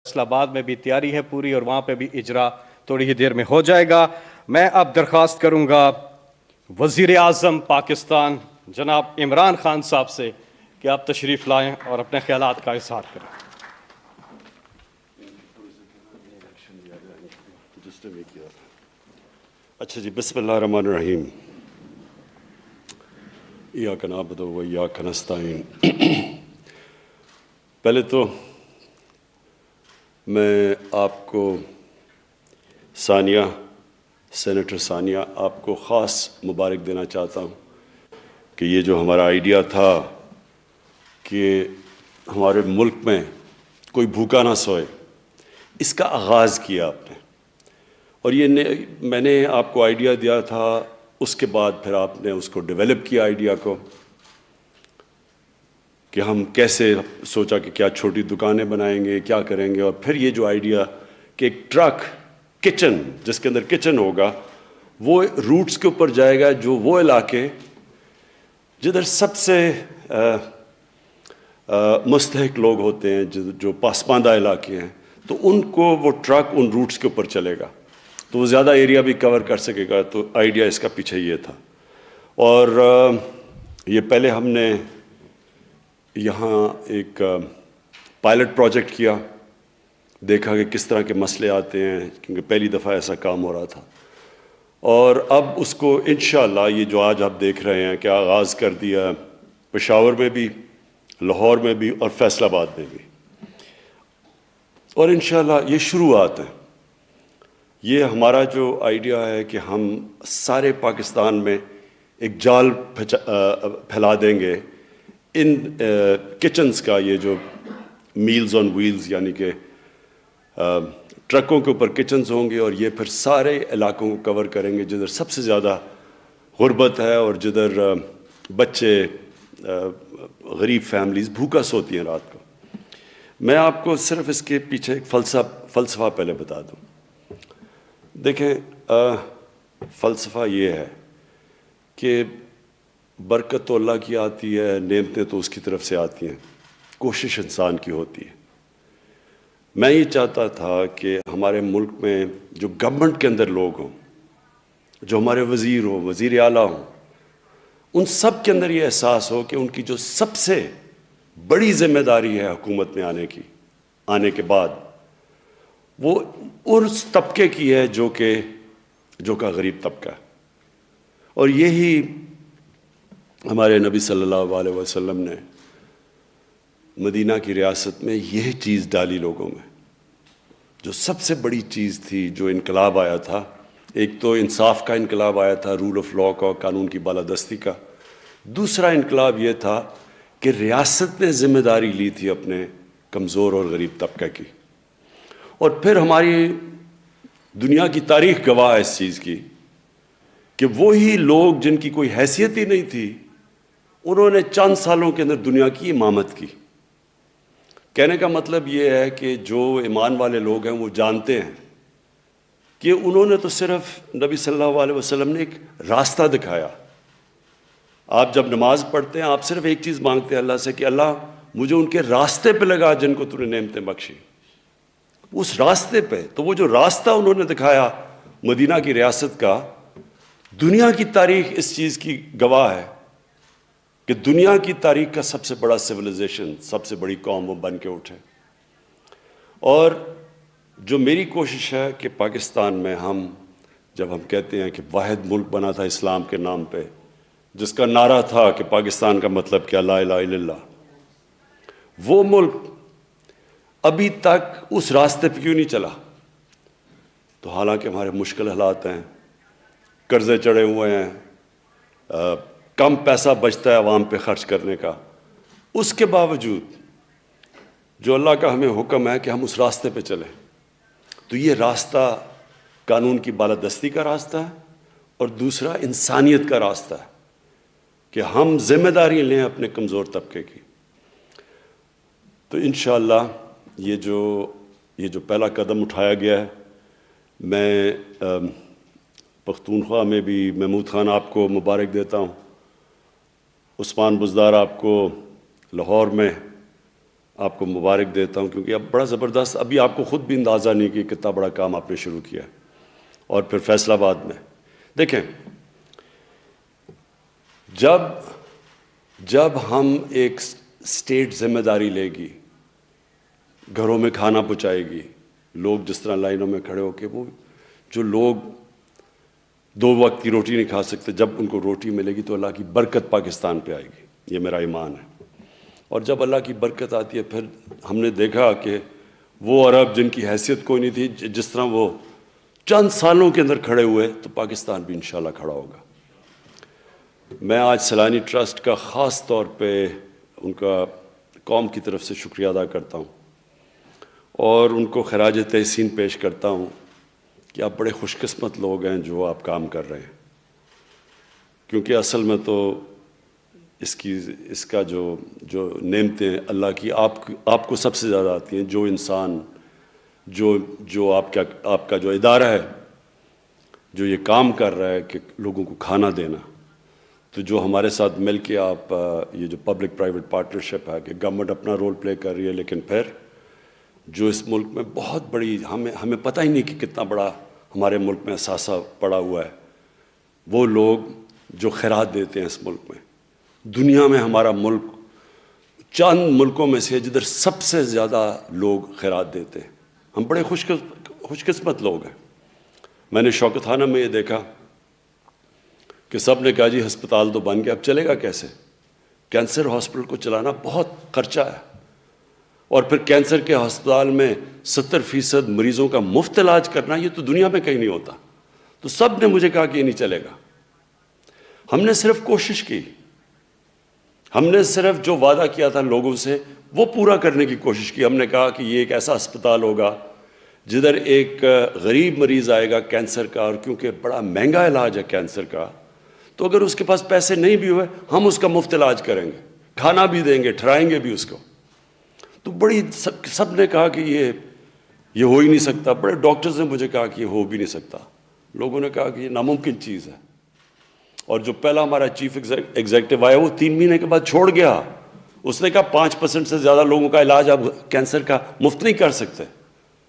فیصل آباد میں بھی تیاری ہے پوری، اور وہاں پہ بھی اجرا تھوڑی ہی دیر میں ہو جائے گا۔ میں اب درخواست کروں گا وزیر اعظم پاکستان جناب عمران خان صاحب سے کہ آپ تشریف لائیں اور اپنے خیالات کا اظہار کریں۔ اچھا جی، بسم اللہ الرحمن الرحیم۔ ایاک نعبد و ایاک نستعین۔ پہلے تو میں آپ کو سینیٹر ثانیہ آپ کو خاص مبارک دینا چاہتا ہوں کہ یہ جو ہمارا آئیڈیا تھا کہ ہمارے ملک میں کوئی بھوکا نہ سوئے، اس کا آغاز کیا آپ نے، اور یہ میں نے آپ کو آئیڈیا دیا تھا، اس کے بعد پھر آپ نے اس کو ڈیولپ کیا آئیڈیا کو کہ ہم کیسے سوچا کہ کیا چھوٹی دکانیں بنائیں گے، کیا کریں گے، اور پھر یہ جو آئیڈیا کہ ایک ٹرک کچن جس کے اندر کچن ہوگا وہ روٹس کے اوپر جائے گا، جو وہ علاقے جدھر سب سے مستحق لوگ ہوتے ہیں، جو پسماندہ علاقے ہیں، تو ان کو وہ ٹرک ان روٹس کے اوپر چلے گا تو وہ زیادہ ایریا بھی کور کر سکے گا۔ تو آئیڈیا اس کا پیچھے یہ تھا، اور یہ پہلے ہم نے یہاں ایک پائلٹ پروجیکٹ کیا، دیکھا کہ کس طرح کے مسئلے آتے ہیں، کیونکہ پہلی دفعہ ایسا کام ہو رہا تھا، اور اب اس کو انشاءاللہ یہ جو آج آپ دیکھ رہے ہیں کہ آغاز کر دیا پشاور میں بھی، لاہور میں بھی، اور فیصل آباد میں بھی، اور انشاءاللہ یہ شروعات ہیں۔ یہ ہمارا جو آئیڈیا ہے کہ ہم سارے پاکستان میں ایک جال پھیلا دیں گے ان کچنز کا، یہ جو میلز آن ویلز یعنی کہ ٹرکوں کے اوپر کچنز ہوں گے، اور یہ پھر سارے علاقوں کو کور کریں گے جدھر سب سے زیادہ غربت ہے اور جدھر بچے، غریب فیملیز بھوکا سوتی ہیں رات کو۔ میں آپ کو صرف اس کے پیچھے ایک فلسفہ پہلے بتا دوں۔ دیکھیں، فلسفہ یہ ہے کہ برکت تو اللہ کی آتی ہے، نعمتیں تو اس کی طرف سے آتی ہیں، کوشش انسان کی ہوتی ہے۔ میں یہ چاہتا تھا کہ ہمارے ملک میں جو گورنمنٹ کے اندر لوگ ہوں، جو ہمارے وزیر ہوں، وزیر اعلیٰ ہوں، ان سب کے اندر یہ احساس ہو کہ ان کی جو سب سے بڑی ذمہ داری ہے حکومت میں آنے کے بعد، وہ اس طبقے کی ہے جو کہ غریب طبقہ ہے۔ اور یہی ہمارے نبی صلی اللہ علیہ وسلم نے مدینہ کی ریاست میں یہ چیز ڈالی لوگوں میں، جو سب سے بڑی چیز تھی، جو انقلاب آیا تھا۔ ایک تو انصاف کا انقلاب آیا تھا، رول آف لاء کا، قانون کی بالادستی کا۔ دوسرا انقلاب یہ تھا کہ ریاست نے ذمہ داری لی تھی اپنے کمزور اور غریب طبقے کی، اور پھر ہماری دنیا کی تاریخ گواہ ہے اس چیز کی کہ وہی لوگ جن کی کوئی حیثیت ہی نہیں تھی، انہوں نے چند سالوں کے اندر دنیا کی امامت کی۔ کہنے کا مطلب یہ ہے کہ جو ایمان والے لوگ ہیں وہ جانتے ہیں کہ انہوں نے تو صرف نبی صلی اللہ علیہ وسلم نے ایک راستہ دکھایا۔ آپ جب نماز پڑھتے ہیں، آپ صرف ایک چیز مانگتے ہیں اللہ سے کہ اللہ مجھے ان کے راستے پہ لگا جن کو تو نے نعمتیں بخشی، اس راستے پہ۔ تو وہ جو راستہ انہوں نے دکھایا مدینہ کی ریاست کا، دنیا کی تاریخ اس چیز کی گواہ ہے کہ دنیا کی تاریخ کا سب سے بڑا سویلائزیشن، سب سے بڑی قوم وہ بن کے اٹھے۔ اور جو میری کوشش ہے کہ پاکستان میں جب ہم کہتے ہیں کہ واحد ملک بنا تھا اسلام کے نام پہ، جس کا نعرہ تھا کہ پاکستان کا مطلب کیا، لا الہ الا اللہ، وہ ملک ابھی تک اس راستے پہ کیوں نہیں چلا؟ تو حالانکہ ہمارے مشکل حالات ہیں، قرضے چڑھے ہوئے ہیں، کم پیسہ بچتا ہے عوام پہ خرچ کرنے کا، اس کے باوجود جو اللہ کا ہمیں حکم ہے کہ ہم اس راستے پہ چلیں، تو یہ راستہ قانون کی بالادستی کا راستہ ہے، اور دوسرا انسانیت کا راستہ ہے کہ ہم ذمہ داری لیں اپنے کمزور طبقے کی۔ تو انشاءاللہ یہ جو پہلا قدم اٹھایا گیا ہے، میں پختونخوا میں بھی محمود خان آپ کو مبارک دیتا ہوں، عثمان بزدار آپ کو لاہور میں آپ کو مبارک دیتا ہوں، کیونکہ اب بڑا زبردست، ابھی آپ کو خود بھی اندازہ نہیں کہ کتنا بڑا کام آپ نے شروع کیا ہے. اور پھر فیصل آباد میں دیکھیں، جب ہم ایک اسٹیٹ ذمہ داری لے گی، گھروں میں کھانا پہنچائے گی، لوگ جس طرح لائنوں میں کھڑے ہو کے، وہ جو لوگ 2 وقت کی روٹی نہیں کھا سکتے، جب ان کو روٹی ملے گی تو اللہ کی برکت پاکستان پہ آئے گی. یہ میرا ایمان ہے. اور جب اللہ کی برکت آتی ہے، پھر ہم نے دیکھا کہ وہ عرب جن کی حیثیت کوئی نہیں تھی، جس طرح وہ چند سالوں کے اندر کھڑے ہوئے، تو پاکستان بھی انشاءاللہ کھڑا ہوگا. میں آج سیلانی ٹرسٹ کا خاص طور پہ ان کا قوم کی طرف سے شکریہ ادا کرتا ہوں، اور ان کو خراج تحسین پیش کرتا ہوں کہ آپ بڑے خوش قسمت لوگ ہیں جو آپ کام کر رہے ہیں. کیونکہ اصل میں تو اس کا جو نعمتیں اللہ کی آپ کو سب سے زیادہ آتی ہیں. جو انسان جو آپ کا جو ادارہ ہے، جو یہ کام کر رہا ہے کہ لوگوں کو کھانا دینا، تو جو ہمارے ساتھ مل کے آپ یہ جو پبلک پرائیویٹ پارٹنرشپ ہے کہ گورنمنٹ اپنا رول پلے کر رہی ہے، لیکن پھر جو اس ملک میں بہت بڑی ہمیں پتہ ہی نہیں کہ کتنا بڑا ہمارے ملک میں اثاثہ پڑا ہوا ہے، وہ لوگ جو خیرات دیتے ہیں اس ملک میں. دنیا میں ہمارا ملک چند ملکوں میں سے جدھر سب سے زیادہ لوگ خیرات دیتے ہیں. ہم بڑے خوش قسمت لوگ ہیں. میں نے شوکت خانہ میں یہ دیکھا کہ سب نے کہا جی ہسپتال تو بن گیا، اب چلے گا کیسے؟ کینسر ہاسپٹل کو چلانا بہت خرچہ ہے، اور پھر کینسر کے ہسپتال میں 70% مریضوں کا مفت علاج کرنا، یہ تو دنیا میں کہیں نہیں ہوتا. تو سب نے مجھے کہا کہ یہ نہیں چلے گا. ہم نے صرف کوشش کی، ہم نے صرف جو وعدہ کیا تھا لوگوں سے وہ پورا کرنے کی کوشش کی. ہم نے کہا کہ یہ ایک ایسا اسپتال ہوگا جدھر ایک غریب مریض آئے گا کینسر کا، اور کیونکہ بڑا مہنگا علاج ہے کینسر کا، تو اگر اس کے پاس پیسے نہیں بھی ہوئے، ہم اس کا مفت علاج کریں گے، کھانا بھی دیں گے، ٹھہرائیں گے بھی اس کو. تو سب نے کہا کہ یہ ہو ہی نہیں سکتا. بڑے ڈاکٹرز نے مجھے کہا کہ یہ ہو بھی نہیں سکتا. لوگوں نے کہا کہ یہ ناممکن چیز ہے. اور جو پہلا ہمارا چیف ایگزیکٹو آیا، وہ 3 مہینے کے بعد چھوڑ گیا. اس نے کہا 5% سے زیادہ لوگوں کا علاج آپ کینسر کا مفت نہیں کر سکتے،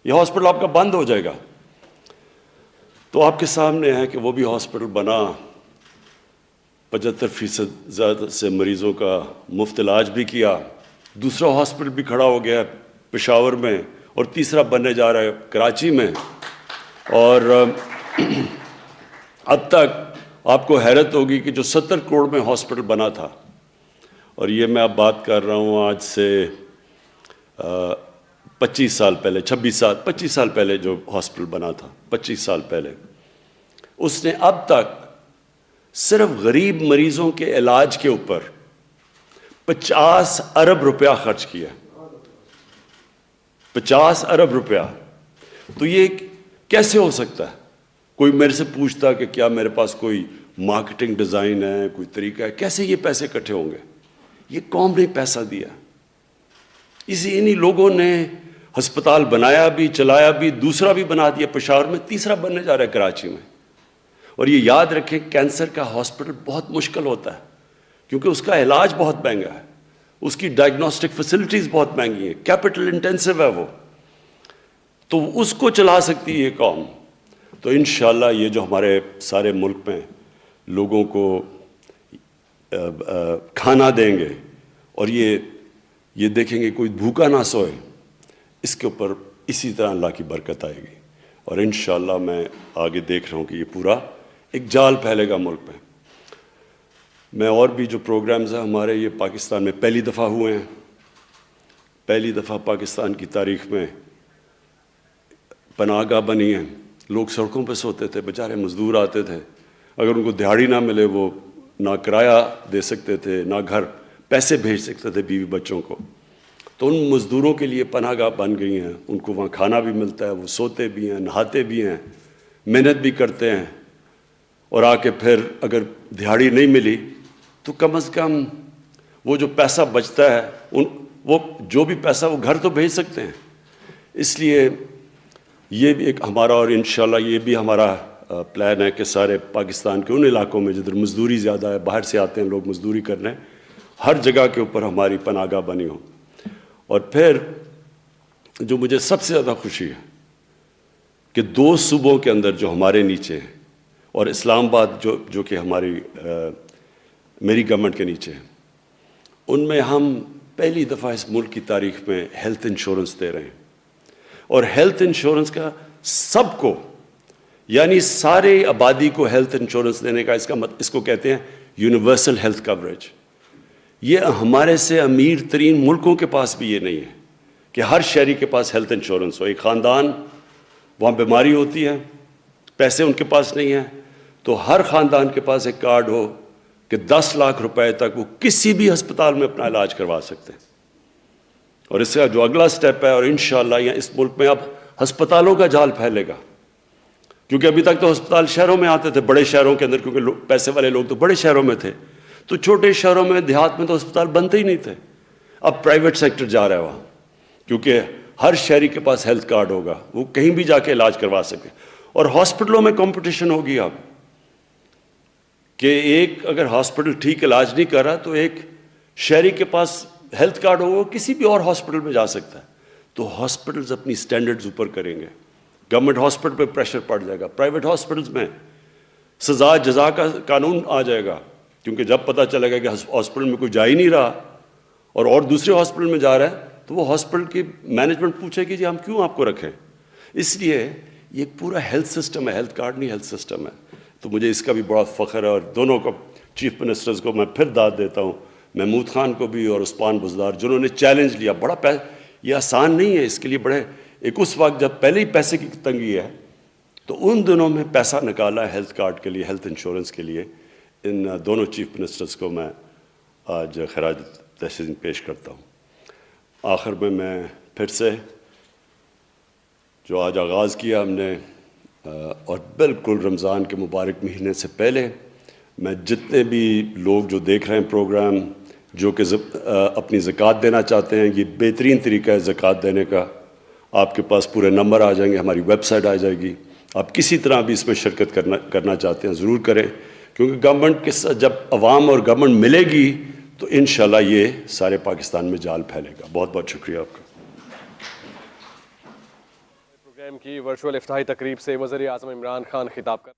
یہ ہاسپٹل آپ کا بند ہو جائے گا. تو آپ کے سامنے ہے کہ وہ بھی ہاسپٹل بنا، 75% زیادہ سے مریضوں کا مفت علاج بھی کیا. دوسرا ہاسپٹل بھی کھڑا ہو گیا پشاور میں، اور تیسرا بننے جا رہا ہے کراچی میں. اور اب تک آپ کو حیرت ہوگی کہ جو 70 کروڑ میں ہاسپٹل بنا تھا، اور یہ میں اب بات کر رہا ہوں آج سے 25 سال پہلے جو ہاسپٹل بنا تھا، 25 سال پہلے، اس نے اب تک صرف غریب مریضوں کے علاج کے اوپر 50 ارب روپیہ خرچ کیا. 50 ارب روپیہ. تو یہ کیسے ہو سکتا ہے؟ کوئی میرے سے پوچھتا کہ کیا میرے پاس کوئی مارکیٹنگ ڈیزائن ہے، کوئی طریقہ ہے، کیسے یہ پیسے اکٹھے ہوں گے؟ یہ قوم نے پیسہ دیا. انہی لوگوں نے ہسپتال بنایا بھی، چلایا بھی، دوسرا بھی بنا دیا پشاور میں، تیسرا بننے جا رہا ہے کراچی میں. اور یہ یاد رکھیں، کینسر کا ہاسپٹل بہت مشکل ہوتا ہے، کیونکہ اس کا علاج بہت مہنگا ہے، اس کی ڈائگنوسٹک فیسلٹیز بہت مہنگی ہیں، کیپٹل انٹینسو ہے وہ. تو اس کو چلا سکتی ہے یہ قوم. تو انشاءاللہ یہ جو ہمارے سارے ملک میں لوگوں کو کھانا دیں گے، اور یہ دیکھیں گے کوئی بھوکا نہ سوئے، اس کے اوپر اسی طرح اللہ کی برکت آئے گی. اور انشاءاللہ میں آگے دیکھ رہا ہوں کہ یہ پورا ایک جال پھیلے گا ملک میں. میں اور بھی جو پروگرامز ہیں ہمارے، یہ پاکستان میں پہلی دفعہ ہوئے ہیں. پہلی دفعہ پاکستان کی تاریخ میں پناہ گاہ بنی ہیں. لوگ سڑکوں پہ سوتے تھے، بیچارے مزدور آتے تھے، اگر ان کو دہاڑی نہ ملے وہ نہ کرایہ دے سکتے تھے، نہ گھر پیسے بھیج سکتے تھے بیوی بچوں کو. تو ان مزدوروں کے لیے پناہ گاہ بن گئی ہیں. ان کو وہاں کھانا بھی ملتا ہے، وہ سوتے بھی ہیں، نہاتے بھی ہیں، محنت بھی کرتے ہیں. اور آ کے پھر اگر دہاڑی نہیں ملی تو کم از کم وہ جو پیسہ بچتا ہے، وہ جو بھی پیسہ وہ گھر تو بھیج سکتے ہیں. اس لیے یہ بھی ایک ہمارا، اور انشاءاللہ یہ بھی ہمارا پلان ہے کہ سارے پاکستان کے ان علاقوں میں جدھر مزدوری زیادہ ہے، باہر سے آتے ہیں لوگ مزدوری کرنے، ہر جگہ کے اوپر ہماری پناہ گاہ بنی ہوں. اور پھر جو مجھے سب سے زیادہ خوشی ہے کہ 2 صوبوں کے اندر جو ہمارے نیچے ہیں اور اسلام آباد جو کہ میری گورنمنٹ کے نیچے ہے، ان میں ہم پہلی دفعہ اس ملک کی تاریخ میں ہیلتھ انشورنس دے رہے ہیں. اور ہیلتھ انشورنس کا سب کو، یعنی سارے آبادی کو ہیلتھ انشورنس دینے کا اس کو کہتے ہیں یونیورسل ہیلتھ کوریج. یہ ہمارے سے امیر ترین ملکوں کے پاس بھی یہ نہیں ہے کہ ہر شہری کے پاس ہیلتھ انشورنس ہو. ایک خاندان وہاں بیماری ہوتی ہے، پیسے ان کے پاس نہیں ہیں، تو ہر خاندان کے پاس ایک کارڈ ہو کہ 10 لاکھ روپے تک وہ کسی بھی ہسپتال میں اپنا علاج کروا سکتے ہیں. اور اس کا جو اگلا سٹیپ ہے، اور انشاءاللہ یہاں اس ملک میں اب ہسپتالوں کا جال پھیلے گا، کیونکہ ابھی تک تو ہسپتال شہروں میں آتے تھے، بڑے شہروں کے اندر، کیونکہ پیسے والے لوگ تو بڑے شہروں میں تھے، تو چھوٹے شہروں میں، دیہات میں تو ہسپتال بنتے ہی نہیں تھے. اب پرائیویٹ سیکٹر جا رہا ہے وہاں، کیونکہ ہر شہری کے پاس ہیلتھ کارڈ ہوگا، وہ کہیں بھی جا کے علاج کروا سکے. اور ہاسپٹلوں میں کمپٹیشن ہوگی اب کہ ایک اگر ہاسپٹل ٹھیک علاج نہیں کر رہا تو ایک شہری کے پاس ہیلتھ کارڈ ہوگا، کسی بھی اور ہاسپٹل میں جا سکتا ہے. تو ہاسپٹلز اپنی سٹینڈرڈز اوپر کریں گے، گورنمنٹ ہاسپٹل پہ پریشر پڑ جائے گا، پرائیویٹ ہاسپٹلز میں سزا جزا کا قانون آ جائے گا، کیونکہ جب پتہ چلے گا کہ ہاسپٹل میں کوئی جا ہی نہیں رہا اور دوسرے ہاسپٹل میں جا رہا ہے، تو وہ ہاسپٹل کی مینجمنٹ پوچھے گی جی ہم کیوں آپ کو رکھیں. اس لیے یہ پورا ہیلتھ سسٹم ہے، ہیلتھ کارڈ نہیں، ہیلتھ سسٹم ہے. تو مجھے اس کا بھی بڑا فخر ہے. اور دونوں کو چیف منسٹرز کو میں پھر داد دیتا ہوں، محمود خان کو بھی اور عثمان بزدار، جنہوں نے چیلنج لیا. یہ آسان نہیں ہے، اس کے لیے بڑے اس وقت جب پہلے ہی پیسے کی تنگی ہے، تو ان دنوں میں پیسہ نکالا ہیلتھ کارڈ کے لیے، ہیلتھ انشورنس کے لیے. ان دونوں چیف منسٹرز کو میں آج خراج تحسین پیش کرتا ہوں. آخر میں پھر سے جو آج آغاز کیا ہم نے، اور بالکل رمضان کے مبارک مہینے سے پہلے، میں جتنے بھی لوگ جو دیکھ رہے ہیں پروگرام، جو کہ اپنی زکوٰۃ دینا چاہتے ہیں، یہ بہترین طریقہ ہے زکوٰۃ دینے کا. آپ کے پاس پورے نمبر آ جائیں گے، ہماری ویب سائٹ آ جائے گی. آپ کسی طرح بھی اس میں شرکت کرنا چاہتے ہیں ضرور کریں، کیونکہ گورنمنٹ کے ساتھ جب عوام اور گورنمنٹ ملے گی تو انشاءاللہ یہ سارے پاکستان میں جال پھیلے گا. بہت بہت شکریہ آپ کا. پروگرام کی ورچوئل افتتاحی تقریب سے وزیر اعظم عمران خان خطاب کر